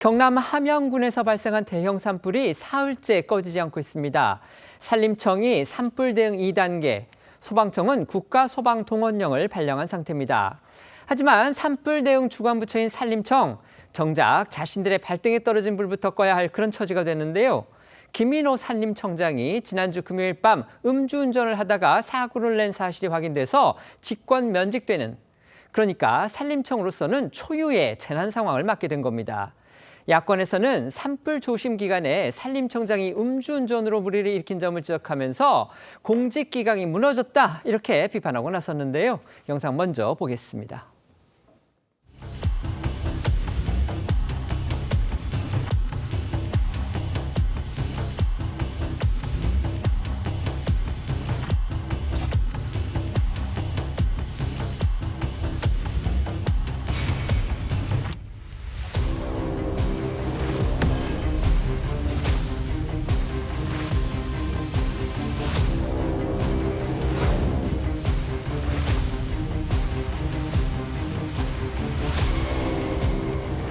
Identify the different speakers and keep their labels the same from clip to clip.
Speaker 1: 경남 함양군에서 발생한 대형 산불이 사흘째 꺼지지 않고 있습니다. 산림청이 산불 대응 2단계, 소방청은 국가소방동원령을 발령한 상태입니다. 하지만 산불 대응 주관부처인 산림청, 정작 자신들의 발등에 떨어진 불부터 꺼야 할 그런 처지가 됐는데요. 김인호 산림청장이 지난주 금요일 밤 음주운전을 하다가 사고를 낸 사실이 확인돼서 직권 면직되는, 그러니까 산림청으로서는 초유의 재난 상황을 맞게 된 겁니다. 야권에서는 산불 조심 기간에 산림청장이 음주운전으로 물의를 일으킨 점을 지적하면서 공직기강이 무너졌다 이렇게 비판하고 나섰는데요. 영상 먼저 보겠습니다.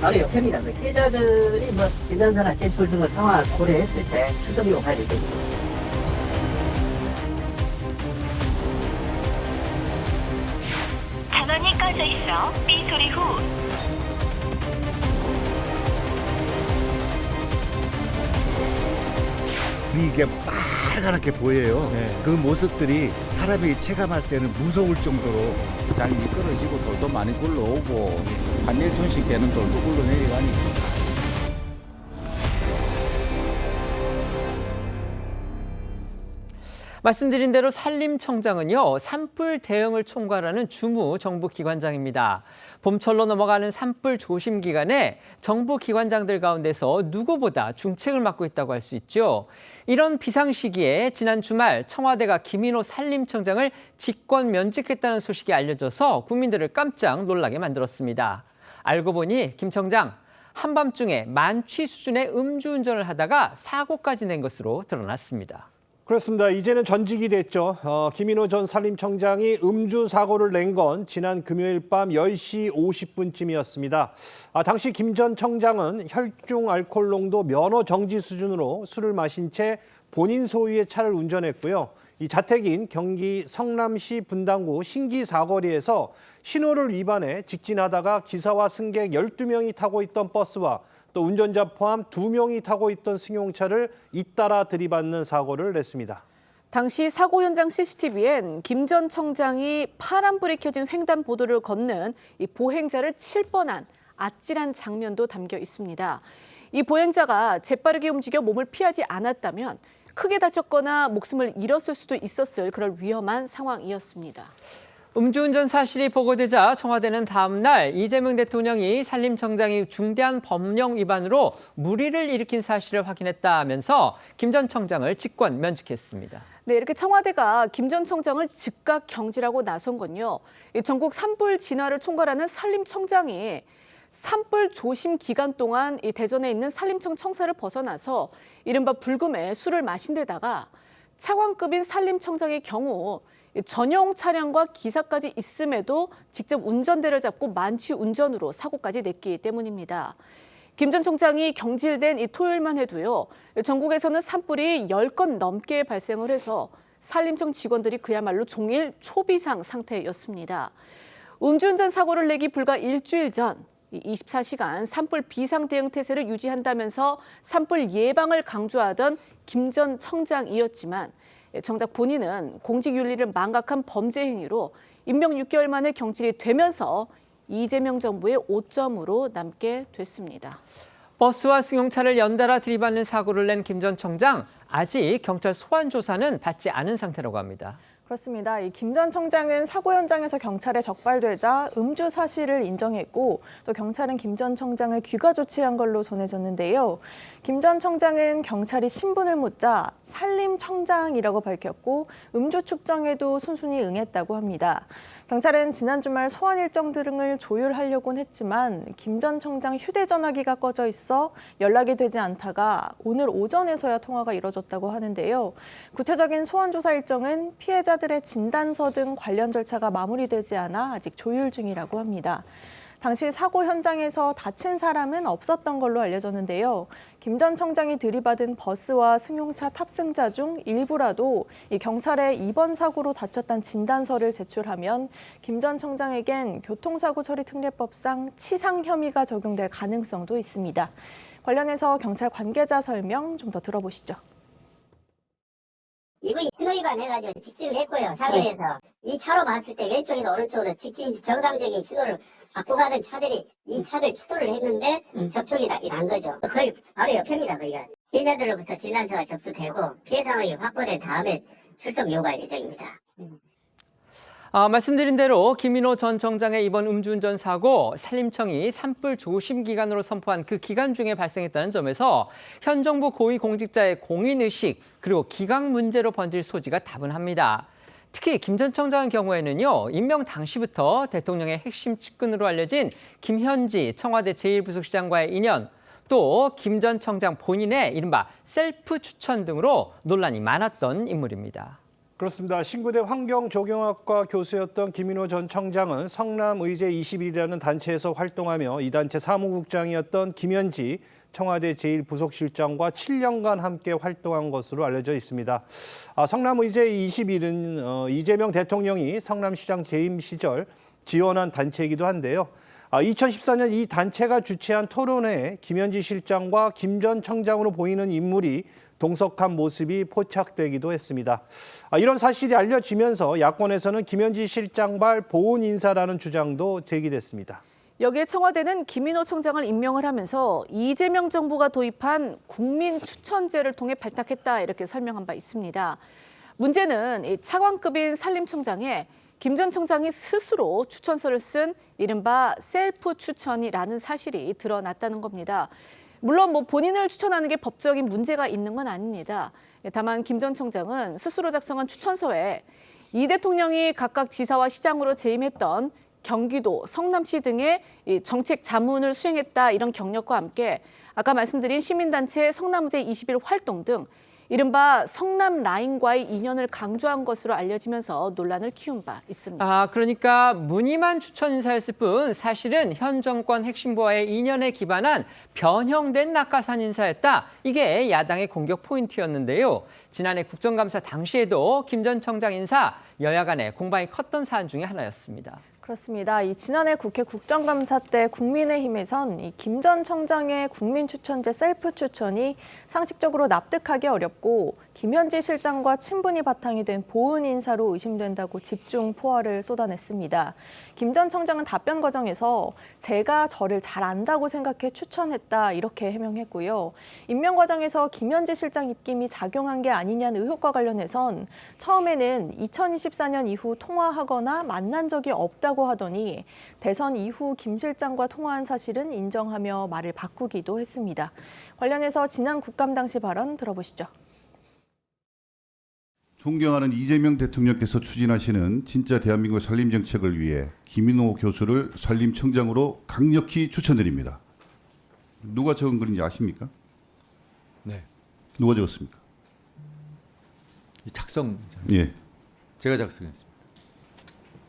Speaker 2: 바로 옆입니다. 피해자들이 진단서나 제출 등의 상황을 고려했을 때 추석 요구할 예정입니다.
Speaker 3: 전원이 꺼져 있어 삐 소리 후
Speaker 4: 이게 빨갛게 보여요. 그 모습들이 사람이 체감할 때는 무서울 정도로
Speaker 5: 잘 미끄러지고 돌도 많이 굴러오고 한 1톤씩 되는 돌도 굴러내려가니까.
Speaker 1: 말씀드린 대로 산림청장은요, 산불 대응을 총괄하는 주무 정부기관장입니다. 봄철로 넘어가는 산불 조심 기간에 정부 기관장들 가운데서 누구보다 중책을 맡고 있다고 할 수 있죠. 이런 비상 시기에 지난 주말 청와대가 김인호 산림청장을 직권 면직했다는 소식이 알려져서 국민들을 깜짝 놀라게 만들었습니다. 알고 보니 김 청장 한밤중에 만취 수준의 음주운전을 하다가 사고까지 낸 것으로 드러났습니다.
Speaker 6: 그렇습니다. 이제는 전직이 됐죠. 김인호 전 산림청장이 음주 사고를 낸 건 지난 금요일 밤 10시 50분쯤이었습니다. 당시 김 전 청장은 혈중 알코올 농도 면허 정지 수준으로 술을 마신 채 본인 소유의 차를 운전했고요. 이 자택인 경기 성남시 분당구 신기 사거리에서 신호를 위반해 직진하다가 기사와 승객 12명이 타고 있던 버스와 또 운전자 포함 2명이 타고 있던 승용차를 잇따라 들이받는 사고를 냈습니다.
Speaker 7: 당시 사고 현장 CCTV엔 김 전 청장이 파란불이 켜진 횡단보도를 걷는 이 보행자를 칠 뻔한 아찔한 장면도 담겨 있습니다. 이 보행자가 재빠르게 움직여 몸을 피하지 않았다면 크게 다쳤거나 목숨을 잃었을 수도 있었을 그럴 위험한 상황이었습니다.
Speaker 1: 음주운전 사실이 보고되자 청와대는 다음 날 이재명 대통령이 산림청장이 중대한 법령 위반으로 물의를 일으킨 사실을 확인했다면서 김 전 청장을 직권 면직했습니다.
Speaker 7: 네, 이렇게 청와대가 김 전 청장을 즉각 경질하고 나선 건요. 전국 산불 진화를 총괄하는 산림청장이 산불 조심 기간 동안 이 대전에 있는 산림청 청사를 벗어나서 이른바 불금에 술을 마신 데다가 차관급인 산림청장의 경우 전용 차량과 기사까지 있음에도 직접 운전대를 잡고 만취 운전으로 사고까지 냈기 때문입니다. 김 전 청장이 경질된 이 토요일만 해도요, 전국에서는 산불이 10건 넘게 발생을 해서 산림청 직원들이 그야말로 종일 초비상 상태였습니다. 음주운전 사고를 내기 불과 일주일 전 24시간 산불 비상 대응 태세를 유지한다면서 산불 예방을 강조하던 김 전 청장이었지만 정작 본인은 공직윤리를 망각한 범죄 행위로 임명 6개월 만에 경질이 되면서 이재명 정부의 오점으로 남게 됐습니다.
Speaker 1: 버스와 승용차를 연달아 들이받는 사고를 낸 김 전 청장, 아직 경찰 소환 조사는 받지 않은 상태라고 합니다.
Speaker 8: 그렇습니다. 이 김 전 청장은 사고 현장에서 경찰에 적발되자 음주 사실을 인정했고 또 경찰은 김 전 청장을 귀가 조치한 걸로 전해졌는데요. 김 전 청장은 경찰이 신분을 묻자 산림청장이라고 밝혔고 음주 측정에도 순순히 응했다고 합니다. 경찰은 지난 주말 소환 일정 등을 조율하려곤 했지만 김 전 청장 휴대전화기가 꺼져 있어 연락이 되지 않다가 오늘 오전에서야 통화가 이뤄졌다고 하는데요. 구체적인 소환 조사 일정은 피해자들의 진단서 등 관련 절차가 마무리되지 않아 아직 조율 중이라고 합니다. 당시 사고 현장에서 다친 사람은 없었던 걸로 알려졌는데요. 김 전 청장이 들이받은 버스와 승용차 탑승자 중 일부라도 이 경찰에 이번 사고로 다쳤다는 진단서를 제출하면 김 전 청장에겐 교통사고 처리 특례법상 치상 혐의가 적용될 가능성도 있습니다. 관련해서 경찰 관계자 설명 좀 더 들어보시죠.
Speaker 9: 이분이 신호 위반해가지고 직진을 했고요. 사거리에서 이 차로 봤을 때 왼쪽에서 오른쪽으로 직진 정상적인 신호를 받고 가던 차들이 이 차를 추돌을 했는데 접촉이 난 거죠. 거의 바로 옆입니다. 거기가 피해자들로부터 진단서가 접수되고 피해 상황이 확보된 다음에 출석 요구할 예정입니다.
Speaker 1: 말씀드린 대로 김인호 전 청장의 이번 음주운전 사고 산림청이 산불 조심 기간으로 선포한 그 기간 중에 발생했다는 점에서 현 정부 고위공직자의 공인의식 그리고 기강 문제로 번질 소지가 다분합니다. 특히 김 전 청장의 경우에는요. 임명 당시부터 대통령의 핵심 측근으로 알려진 김현지 청와대 제1부속실장과의 인연 또 김 전 청장 본인의 이른바 셀프 추천 등으로 논란이 많았던 인물입니다.
Speaker 6: 그렇습니다. 신구대 환경조경학과 교수였던 김인호 전 청장은 성남의제 21이라는 단체에서 활동하며 이 단체 사무국장이었던 김현지 청와대 제1부속실장과 7년간 함께 활동한 것으로 알려져 있습니다. 성남의제 21은 이재명 대통령이 성남시장 재임 시절 지원한 단체이기도 한데요. 2014년 이 단체가 주최한 토론회에 김현지 실장과 김 전 청장으로 보이는 인물이 동석한 모습이 포착되기도 했습니다. 이런 사실이 알려지면서 야권에서는 김현지 실장발 보훈 인사라는 주장도 제기됐습니다.
Speaker 7: 여기에 청와대는 김인호 청장을 임명을 하면서 이재명 정부가 도입한 국민 추천제를 통해 발탁했다 이렇게 설명한 바 있습니다. 문제는 이 차관급인 산림청장에 김 전 청장이 스스로 추천서를 쓴 이른바 셀프 추천이라는 사실이 드러났다는 겁니다. 물론 본인을 추천하는 게 법적인 문제가 있는 건 아닙니다. 다만 김 전 청장은 스스로 작성한 추천서에 이 대통령이 각각 지사와 시장으로 재임했던 경기도, 성남시 등의 정책 자문을 수행했다 이런 경력과 함께 아까 말씀드린 시민단체 성남의제 21 활동 등 이른바 성남 라인과의 인연을 강조한 것으로 알려지면서 논란을 키운 바 있습니다.
Speaker 1: 그러니까 무늬만 추천 인사였을 뿐 사실은 현 정권 핵심부와의 인연에 기반한 변형된 낙하산 인사였다. 이게 야당의 공격 포인트였는데요. 지난해 국정감사 당시에도 김 전 청장 인사 여야 간에 공방이 컸던 사안 중에 하나였습니다.
Speaker 8: 그렇습니다. 지난해 국회 국정감사 때 국민의힘에선 김 전 청장의 국민추천제 셀프 추천이 상식적으로 납득하기 어렵고 김현지 실장과 친분이 바탕이 된 보훈 인사로 의심된다고 집중 포화를 쏟아냈습니다. 김 전 청장은 답변 과정에서 제가 저를 잘 안다고 생각해 추천했다 이렇게 해명했고요. 임명 과정에서 김현지 실장 입김이 작용한 게 아니냐는 의혹과 관련해선 처음에는 2024년 이후 통화하거나 만난 적이 없다고 하더니 대선 이후 김 실장과 통화한 사실은 인정하며 말을 바꾸기도 했습니다. 관련해서 지난 국감 당시 발언 들어보시죠.
Speaker 10: 존경하는 이재명 대통령께서 추진하시는 진짜 대한민국 산림 정책을 위해 김인호 교수를 산림청장으로 강력히 추천드립니다. 누가 적은 글인지 아십니까?
Speaker 11: 네.
Speaker 10: 누가 적었습니까?
Speaker 11: 작성.
Speaker 10: 예.
Speaker 11: 제가 작성했습니다.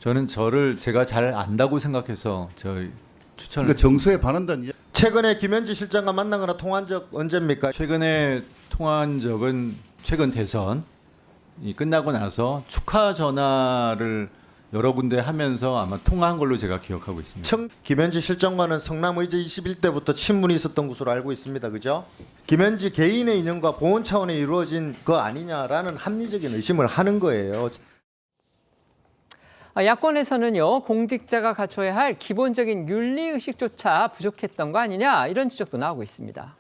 Speaker 11: 저는 저를 제가 잘 안다고 생각해서 저희 추천을.
Speaker 10: 그러니까 정서에 반한다는 이야기.
Speaker 12: 최근에 김현지 실장과 만나거나 통화한 적 언제입니까?
Speaker 11: 최근에 통화한 적은 최근 대선이 끝나고 나서 축하 전화를 여러 군데 하면서 아마 통화한 걸로 제가 기억하고 있습니다.
Speaker 12: 김현지 실장과는 성남의제 21때부터 친분이 있었던 것으로 알고 있습니다. 그죠? 김현지 개인의 인연과 보훈 차원에 이루어진 거 아니냐라는 합리적인 의심을 하는 거예요.
Speaker 1: 야권에서는요. 공직자가 갖춰야 할 기본적인 윤리의식조차 부족했던 거 아니냐 이런 지적도 나오고 있습니다.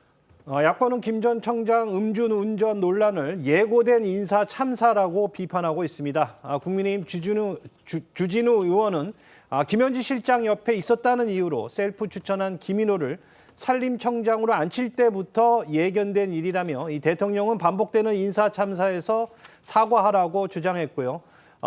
Speaker 6: 야권은 김 전 청장 음주운전 논란을 예고된 인사 참사라고 비판하고 있습니다. 국민의힘 주진우 의원은 김현지 실장 옆에 있었다는 이유로 셀프 추천한 김인호를 산림청장으로 앉힐 때부터 예견된 일이라며 이 대통령은 반복되는 인사 참사에서 사과하라고 주장했고요.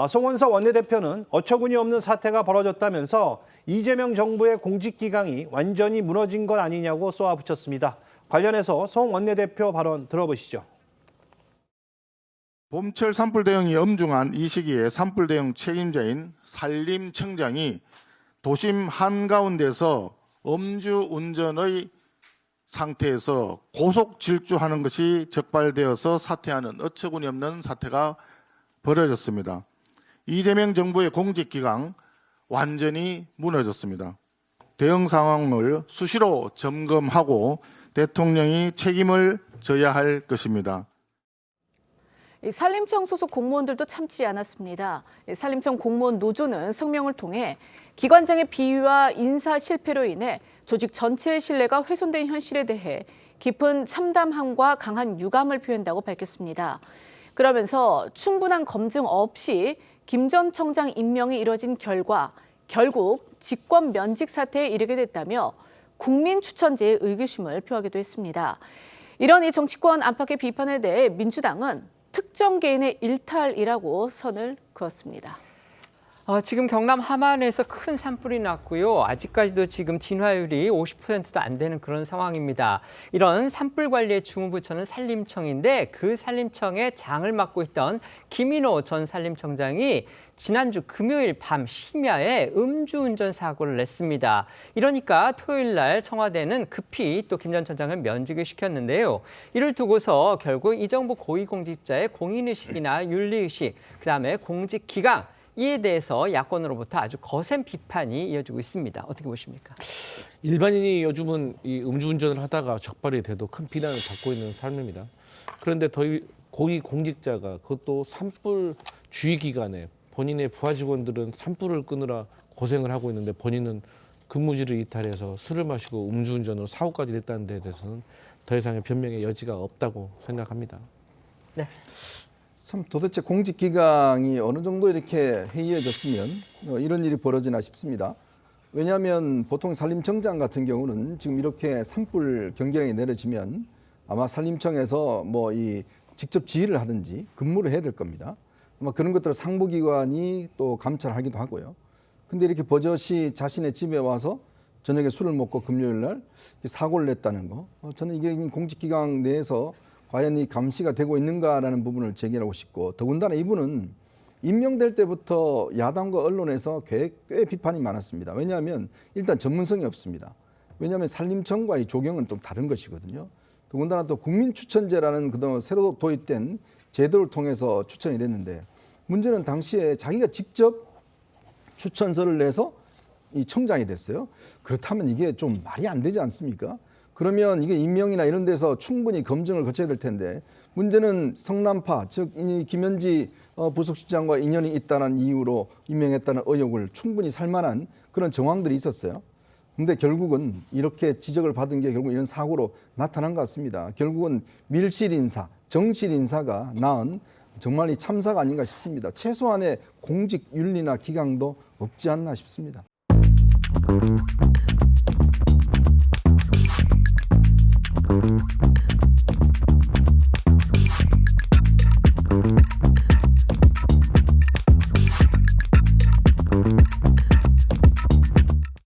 Speaker 6: 송원석 원내대표는 어처구니 없는 사태가 벌어졌다면서 이재명 정부의 공직기강이 완전히 무너진 것 아니냐고 쏘아붙였습니다. 관련해서 송 원내대표 발언 들어보시죠.
Speaker 13: 봄철 산불 대응이 엄중한 이 시기에 산불 대응 책임자인 산림청장이 도심 한가운데서 음주운전의 상태에서 고속 질주하는 것이 적발되어서 사퇴하는 어처구니 없는 사태가 벌어졌습니다. 이재명 정부의 공직기강 완전히 무너졌습니다. 대응 상황을 수시로 점검하고 대통령이 책임을 져야 할 것입니다.
Speaker 7: 산림청 소속 공무원들도 참지 않았습니다. 산림청 공무원 노조는 성명을 통해 기관장의 비위와 인사 실패로 인해 조직 전체의 신뢰가 훼손된 현실에 대해 깊은 참담함과 강한 유감을 표한다고 밝혔습니다. 그러면서 충분한 검증 없이 김 전 청장 임명이 이뤄진 결과 결국 직권 면직 사태에 이르게 됐다며 국민 추천제의 의구심을 표하기도 했습니다. 이런 이 정치권 안팎의 비판에 대해 민주당은 특정 개인의 일탈이라고 선을 그었습니다.
Speaker 1: 지금 경남 함안에서 큰 산불이 났고요. 아직까지도 지금 진화율이 50%도 안 되는 그런 상황입니다. 이런 산불 관리의 주무부처는 산림청인데 그 산림청의 장을 맡고 있던 김인호 전 산림청장이 지난주 금요일 밤 심야에 음주운전 사고를 냈습니다. 이러니까 토요일 날 청와대는 급히 또 김 전 청장을 면직을 시켰는데요. 이를 두고서 결국 이 정부 고위공직자의 공인의식이나 윤리의식, 그다음에 공직기강, 이에 대해서 야권으로부터 아주 거센 비판이 이어지고 있습니다. 어떻게 보십니까?
Speaker 14: 일반인이 요즘은 이 음주운전을 하다가 적발이 돼도 큰 비난을 받고 있는 삶입니다. 그런데 고위 공직자가 그것도 산불 주의 기간에 본인의 부하 직원들은 산불을 끄느라 고생을 하고 있는데 본인은 근무지를 이탈해서 술을 마시고 음주운전으로 사고까지 됐다는 데 대해서는 더 이상의 변명의 여지가 없다고 생각합니다.
Speaker 1: 네.
Speaker 15: 참 도대체 공직기강이 어느 정도 이렇게 해이해졌으면 이런 일이 벌어지나 싶습니다. 왜냐하면 보통 산림청장 같은 경우는 지금 이렇게 산불 경계령이 내려지면 아마 산림청에서 뭐 이 직접 지휘를 하든지 근무를 해야 될 겁니다. 아마 그런 것들을 상부기관이 또 감찰하기도 하고요. 근데 이렇게 버젓이 자신의 집에 와서 저녁에 술을 먹고 금요일 날 사고를 냈다는 거, 저는 이게 공직기강 내에서 과연 이 감시가 되고 있는가라는 부분을 제기하고 싶고, 더군다나 이분은 임명될 때부터 야당과 언론에서 꽤 비판이 많았습니다. 왜냐하면 일단 전문성이 없습니다. 왜냐하면 산림청과의 조경은 좀 다른 것이거든요. 더군다나 또 국민추천제라는 그동안 새로 도입된 제도를 통해서 추천이 됐는데, 문제는 당시에 자기가 직접 추천서를 내서 이 청장이 됐어요. 그렇다면 이게 좀 말이 안 되지 않습니까? 그러면 이게 임명이나 이런 데서 충분히 검증을 거쳐야 될 텐데, 문제는 성남파, 즉 이 김현지 부속실장과 인연이 있다는 이유로 임명했다는 의혹을 충분히 살만한 그런 정황들이 있었어요. 근데 결국은 이렇게 지적을 받은 게 결국 이런 사고로 나타난 것 같습니다. 결국은 밀실 인사, 정실 인사가 낳은 정말 이 참사가 아닌가 싶습니다. 최소한의 공직 윤리나 기강도 없지 않나 싶습니다.